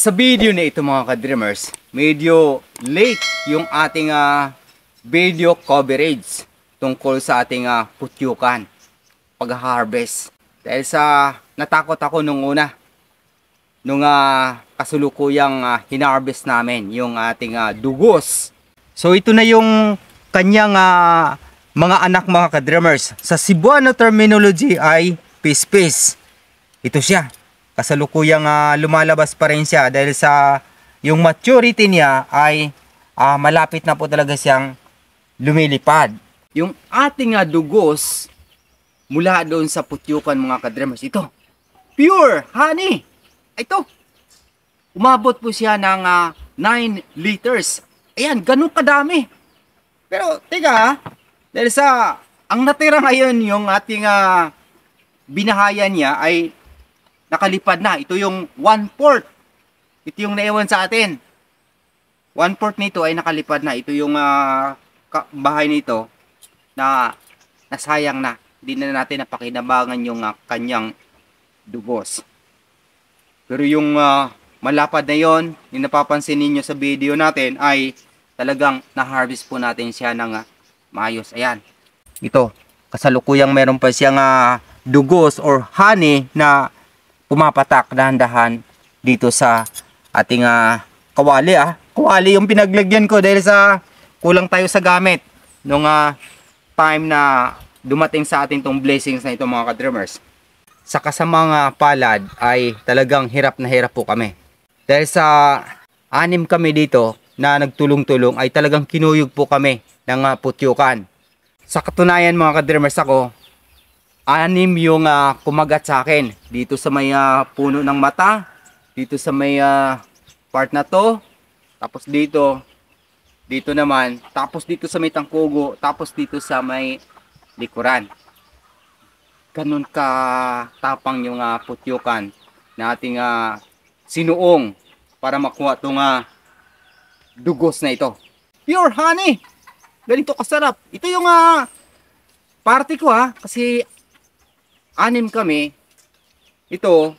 Sa video na ito mga ka-dreamers, medyo late yung ating video coverage tungkol sa ating putyukan pag-harvest. Dahil sa natakot ako nung una, nung kasulukuyang hinarvest namin yung ating dugos. So ito na yung kanyang mga anak mga ka-dreamers. Sa Cebuano terminology ay pispis. Ito siya. Kasalukuyang lumalabas pa rin siya dahil sa yung maturity niya ay malapit na po talaga siyang lumilipad. Yung ating dugos mula doon sa putyukan mga ka-dreamers, ito pure honey. Ito umabot po siya ng 9 liters. Ayan, ganun kadami. Pero teka dahil sa ang natira ngayon yung ating binahayan niya ay nakalipad na. Ito yung 1/4. Ito yung naiwan sa atin. 1/4 nito ay nakalipad na. Ito yung bahay nito na nasayang na. Hindi na natin napakinabangan yung kanyang dugos. Pero yung malapad na yon, yung napapansin ninyo sa video natin ay talagang na-harvest po natin siya ng maayos. Ayan. Ito, kasalukuyang meron pa siyang dugos or honey na pumapatak dahan-dahan dito sa ating kawali. Kawali yung pinaglagyan ko dahil sa kulang tayo sa gamit nung time na dumating sa ating tong blessings na ito mga ka-dreamers. Sa kasamang palad ay talagang hirap na hirap po kami. Dahil sa 6 kami dito na nagtulong-tulong ay talagang kinuyog po kami ng putyukan. Sa katunayan mga ka-dreamers, ako 6 yung kumagat sa akin. Dito sa may puno ng mata, dito sa may part na to, tapos dito naman, tapos dito sa may tangkugo, tapos dito sa may likuran. Ganun ka tapang yung putyukan na ating sinuong para makuha itong dugos na ito. Pure honey! Ganito kasarap. Ito yung party ko kasi 6 kami. Ito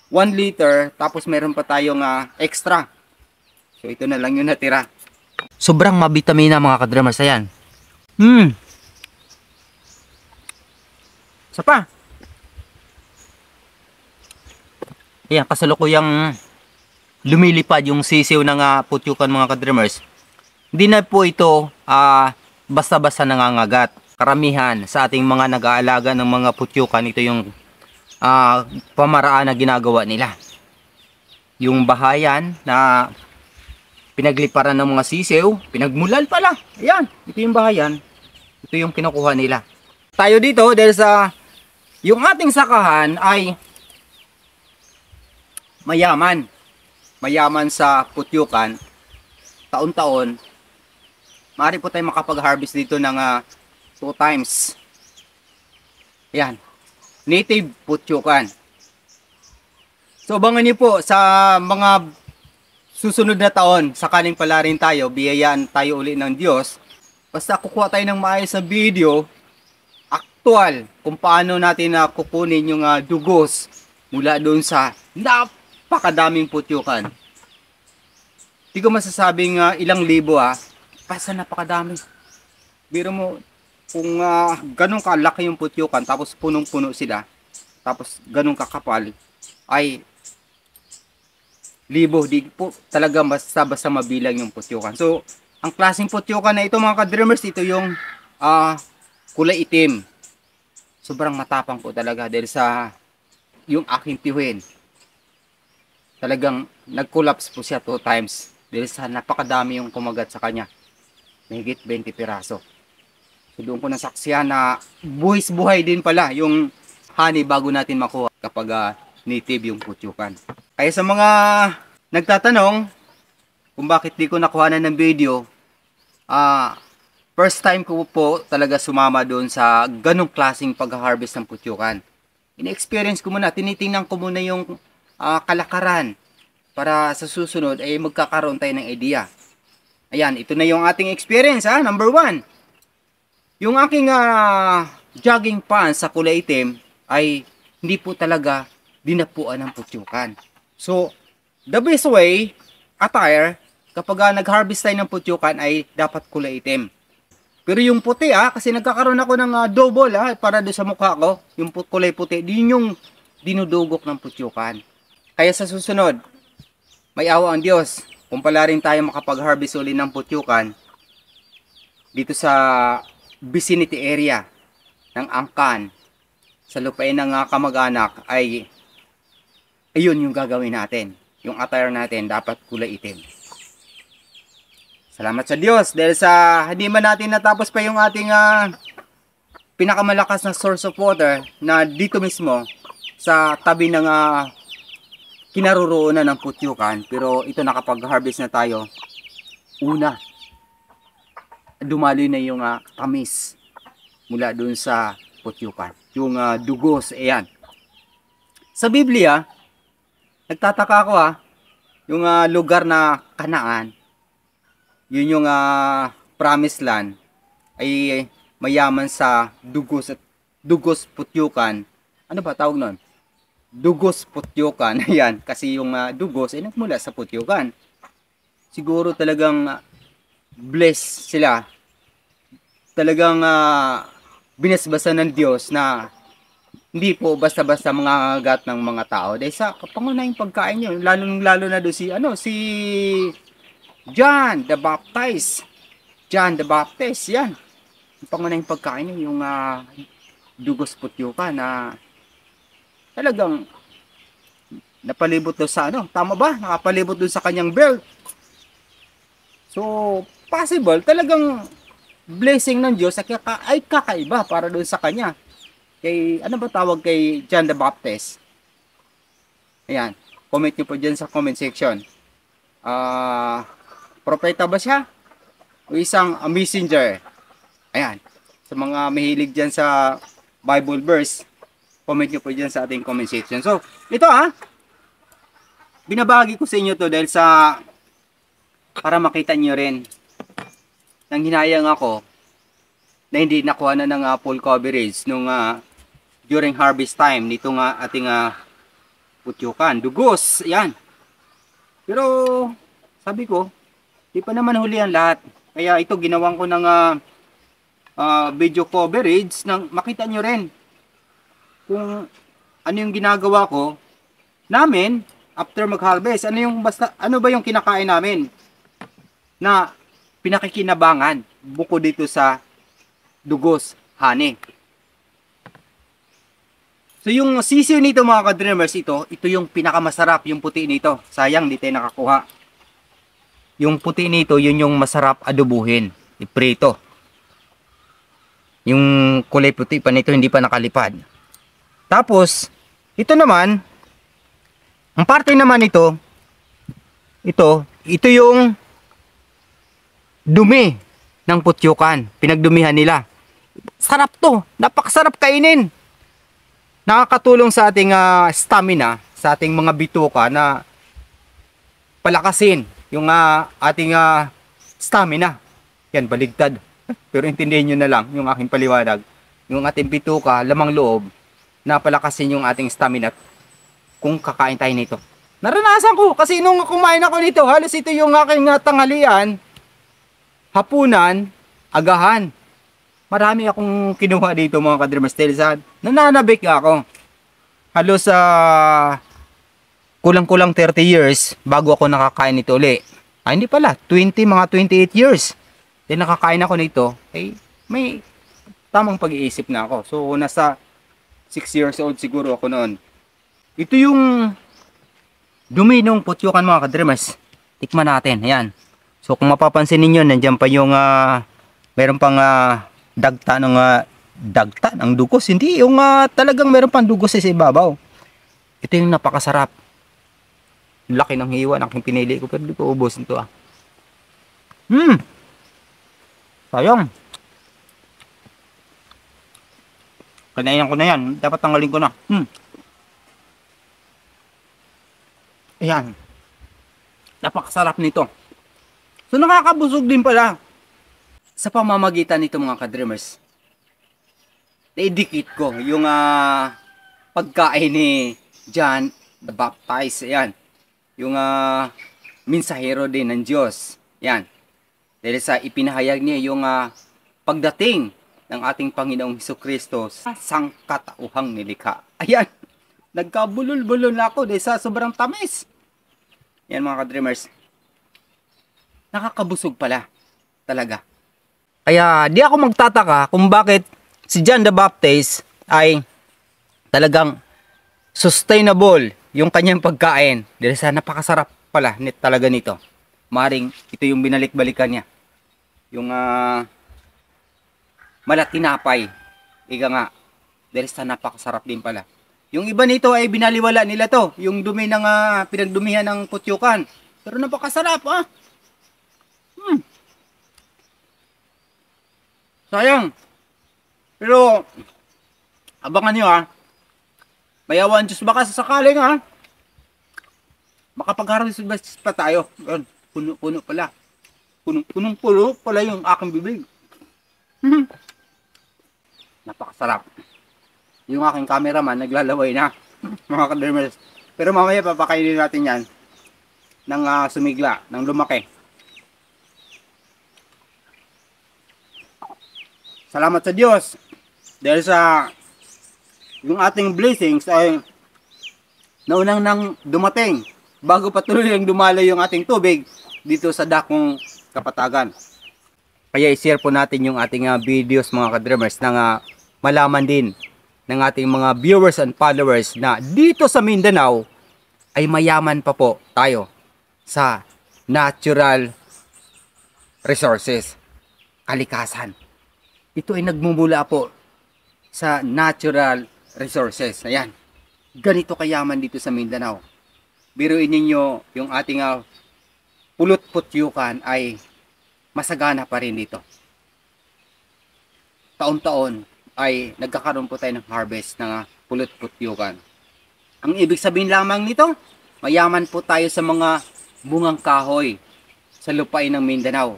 1 liter, tapos meron pa tayong extra. So ito na lang yung natira. Sobrang mabitamina mga ka-dreamers. Ayan. Isa pa. Ayan, kasalukuyang lumilipad yung sisiw ng putyukan mga ka-dreamers. Hindi na po ito basta-basta nangangagat. Karamihan sa ating mga nag-aalaga ng mga putyukan, ito yung pamaraan na ginagawa nila. Yung bahayan na pinagliparan ng mga sisiw, pinagmulal pala. Ayan, ito yung bahayan. Ito yung kinukuha nila. Tayo dito dahil sa yung ating sakahan ay mayaman. Mayaman sa putyukan. Taon-taon, maaari po tayo makapag-harvest dito ng 2 times. Ayan. Native putyukan. So abangan niyo po sa mga susunod na taon, sakaling pala rin tayo, biyayaan tayo uli ng Diyos. Basta kukuha tayo ng maayos na video, aktual, kung paano natin kukunin yung dugos mula doon sa napakadaming putyukan. Hindi ko masasabing ilang libo basta napakadami. Biro mo, kung ganun kalaki yung putyukan, tapos punong-puno sila, tapos ganun kakapal, ay libo, di po talaga basta-basta mabilang yung putyukan. So, ang klaseng putyukan na ito mga ka-dreamers, ito yung kulay itim. Sobrang matapang po talaga dahil sa yung aking tiyuhin. Talagang nag-collapse po siya 2 times dahil sa napakadami yung kumagat sa kanya. Mahigit 20 piraso. So doon ko nasaksihan na buhis-buhay din pala yung honey bago natin makuha kapag native yung putyukan. Kaya sa mga nagtatanong kung bakit di ko nakuha ng video, first time ko po talaga sumama doon sa ganong klaseng pag-harvest ng putyukan. In-experience ko muna, tinitingnan ko muna yung kalakaran para sa susunod ay magkakaroon tayo ng idea. Ayan, ito na yung ating experience number 1. Yung aking jogging pants sa kulay itim ay hindi po talaga dinapuan ng putyukan. So, The best way, attire, kapag nag-harvest tayo ng putyukan ay dapat kulay itim. Pero yung puti kasi nagkakaroon ako ng double para doon sa mukha ko, yung kulay puti, din yung dinudugok ng putyukan. Kaya sa susunod, may awa ang Diyos, kung pala rin tayo makapag-harvest uli ng putyukan dito sa vicinity area ng Angkan, sa lupain ng kamag-anak, ay ayun yung gagawin natin. Yung attire natin dapat kulay itim. Salamat sa Diyos dahil sa hindi man natin natapos pa yung ating pinakamalakas na source of water na dito mismo sa tabi ng kinaroroonan ng putyukan. Pero ito nakapag-harvest na tayo. Una, dumaloy na yung tamis mula dun sa putyukan. Yung dugos, ayan. Sa Biblia, nagtataka ako yung lugar na Kanaan, yun yung promised land, ay mayaman sa dugos at dugos putyukan. Ano ba tawag nun? Dugos putyukan. Ayan, kasi yung dugos ay nagmula sa putyukan. Siguro talagang blessed sila. Talagang binasbasan ng Diyos na hindi po basta-basta mga agat ng mga tao. Dahil sa pangunahing pagkain nyo, lalo na doon si John the Baptist. John the Baptist, yan. Ang pangunahing pagkain nyo, yung dugos putyukan na talagang napalibot doon sa tama ba? Nakapalibot doon sa kanyang belt. So, possible, talagang blessing ng Diyos ay kakaiba para doon sa kanya. Ano ba tawag kay John the Baptist? Ayan, comment nyo po dyan sa comment section. Propeta ba siya? O isang messenger? Ayan, sa mga mahilig dyan sa Bible verse, comment nyo po dyan sa ating comment section. So, ito binabahagi ko sa inyo to dahil para makita nyo rin nang hinayang ako na hindi nakuha na ng full coverage nung during harvest time nitong ating putyukan, dugos, yan. Pero sabi ko, di pa naman huli ang lahat. Kaya ito ginawan ko ng video coverage nang makita nyo rin kung ano yung ginagawa ko namin after mag-harvest. Ano ba yung kinakain namin na pinakikinabangan bukod dito sa dugos, honey. So yung sisiw nito mga ka-dreamers, ito yung pinakamasarap, yung puti nito. Sayang di tayo nakakuha. Yung puti nito, yun yung masarap adobuhin, iprito. Yung kulay puti pa nito hindi pa nakalipad. Tapos, ito naman, ang parte naman ito yung dumi ng putyukan. Pinagdumihan nila. Sarap to, napakasarap kainin. Nakakatulong sa ating stamina, sa ating mga bituka na palakasin yung ating stamina. Yan, baligtad. Pero intindihin nyo na lang yung aking paliwanag. Yung ating bituka, lamang loob, na palakasin yung ating stamina kung kakain tayo nito. Naranasan ko kasi nung kumain ako nito, halos ito yung aking tanghalian, hapunan, agahan. Marami akong kinuha dito mga ka-dreamers. Nananabik ako. Halos kulang-kulang 30 years bago ako nakakain nito uli. Hindi pala, mga 28 years. Then nakakain ako nito, may tamang pag-iisip na ako. So nasa 6 years old siguro ako noon. Ito yung dumi ng putyukan mga ka-dreamers. Tikman natin, ayan. So kung mapapansin ninyo, nandiyan pa yung meron pang dagta ng dugos. Hindi yung talagang meron pang dugos sa ibabaw. Ito yung napakasarap. Laki ng hiwa na aking pinili ko, pero di ko ubos nito sayang. Kanayan ko na yan, dapat tanggalin ko na. Ayan, napakasarap nito. So nakakabusog din pala sa pamamagitan nito mga ka-dreamers. Naidikit ko yung pagkain ni John the Baptist. Ayan. yung mensahero din ng Diyos. Yan. Dahil sa ipinahayag niya yung pagdating ng ating Panginoong Hesukristo sa sangkatauhang nilikha. Ayan. Nagkabulol-bulol na ako dahil sa sobrang tamis. Yan mga ka-dreamers. Nakakabusog pala. Talaga. Kaya di ako magtataka kung bakit si John the Baptist ay talagang sustainable yung kanyang pagkain. Dahil sa napakasarap pala talaga nito. Maring ito yung binalik-balikan niya. Yung malatinapay. Ika nga. Dahil sa napakasarap din pala. Yung iba nito ay binaliwala nila to. Yung dumi ng pinagdumihan ng putyukan. Pero napakasarap Sayang. Pero abangan nyo mayawan Diyos baka sakaling makapag-harvest pa tayo. Puno-puno pala. Punong-puno pala yung aking bibig. Napakasarap. Yung aking cameraman naglalaway na. Mga ka-dreamers. Pero mamaya papakainin natin yan ng sumigla, ng lumaki. Salamat sa Diyos. Dahil sa yung ating blessings ay naunang nang dumating bago patuloy ang dumalo yung ating tubig dito sa dakong Kapatagan. Kaya i-share po natin yung ating videos mga ka-dreamers na malaman din ng ating mga viewers and followers na dito sa Mindanao ay mayaman pa po tayo sa natural resources, kalikasan. Ito ay nagmumula po sa natural resources. Ayan. Ganito kayaman dito sa Mindanao. Biruin ninyo yung ating pulot-putyukan ay masagana pa rin dito. Taon-taon ay nagkakaroon po tayo ng harvest ng pulot-putyukan. Ang ibig sabihin lamang nito, mayaman po tayo sa mga bungang kahoy sa lupain ng Mindanao.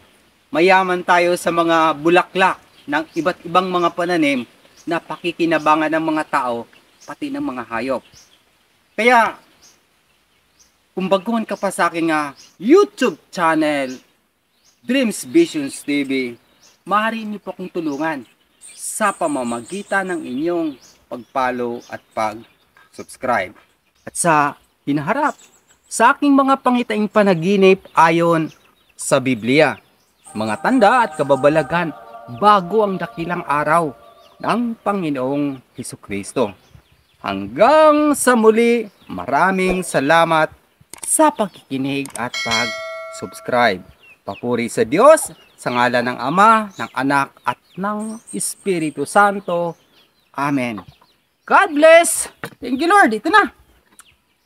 Mayaman tayo sa mga bulaklak ng iba't ibang mga pananim na pakikinabangan ng mga tao, pati ng mga hayop. Kaya, kung baguhan ka pa sa aking YouTube channel, Dreams Visions TV, maaari niyo po akong tulungan sa pamamagitan ng inyong pag-follow at pag-subscribe. At sa hinaharap, sa aking mga pangitaing panaginip ayon sa Biblia, mga tanda at kababalagan bago ang dakilang araw ng Panginoong Hesukristo. Hanggang sa muli, maraming salamat sa pagkikinig at pag-subscribe. Papuri sa Diyos, sa ngalan ng Ama, ng Anak, at ng Espiritu Santo. Amen. God bless! Thank you Lord, ito na.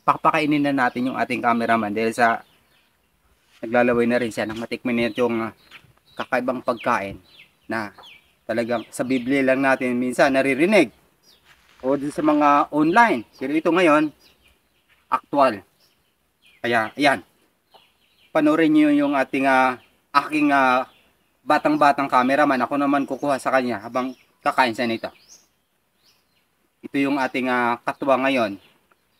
Pakpakainin na natin yung ating cameraman dahil sa naglalaway na rin siya nang matikman niya yung kakaibang pagkain na talagang sa Biblia lang natin minsan naririnig o din sa mga online. Pero ito ngayon, actual. Kaya, ayan. Panoorin niyo yung ating aking batang-batang cameraman. Ako naman kukuha sa kanya habang kakain siya nito. Ito yung ating katwa ngayon.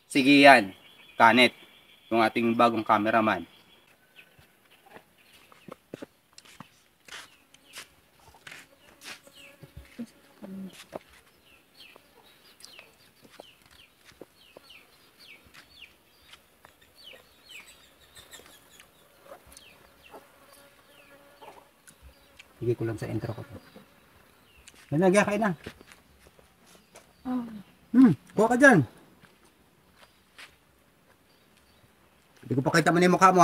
Sige yan, Kanet. Yung ating bagong cameraman. Sige ko lang sa intro ko. Nalagyan kayo na. Kuha ka dyan. Hindi ko pakita mo na yung mukha mo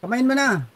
Kamain mo na.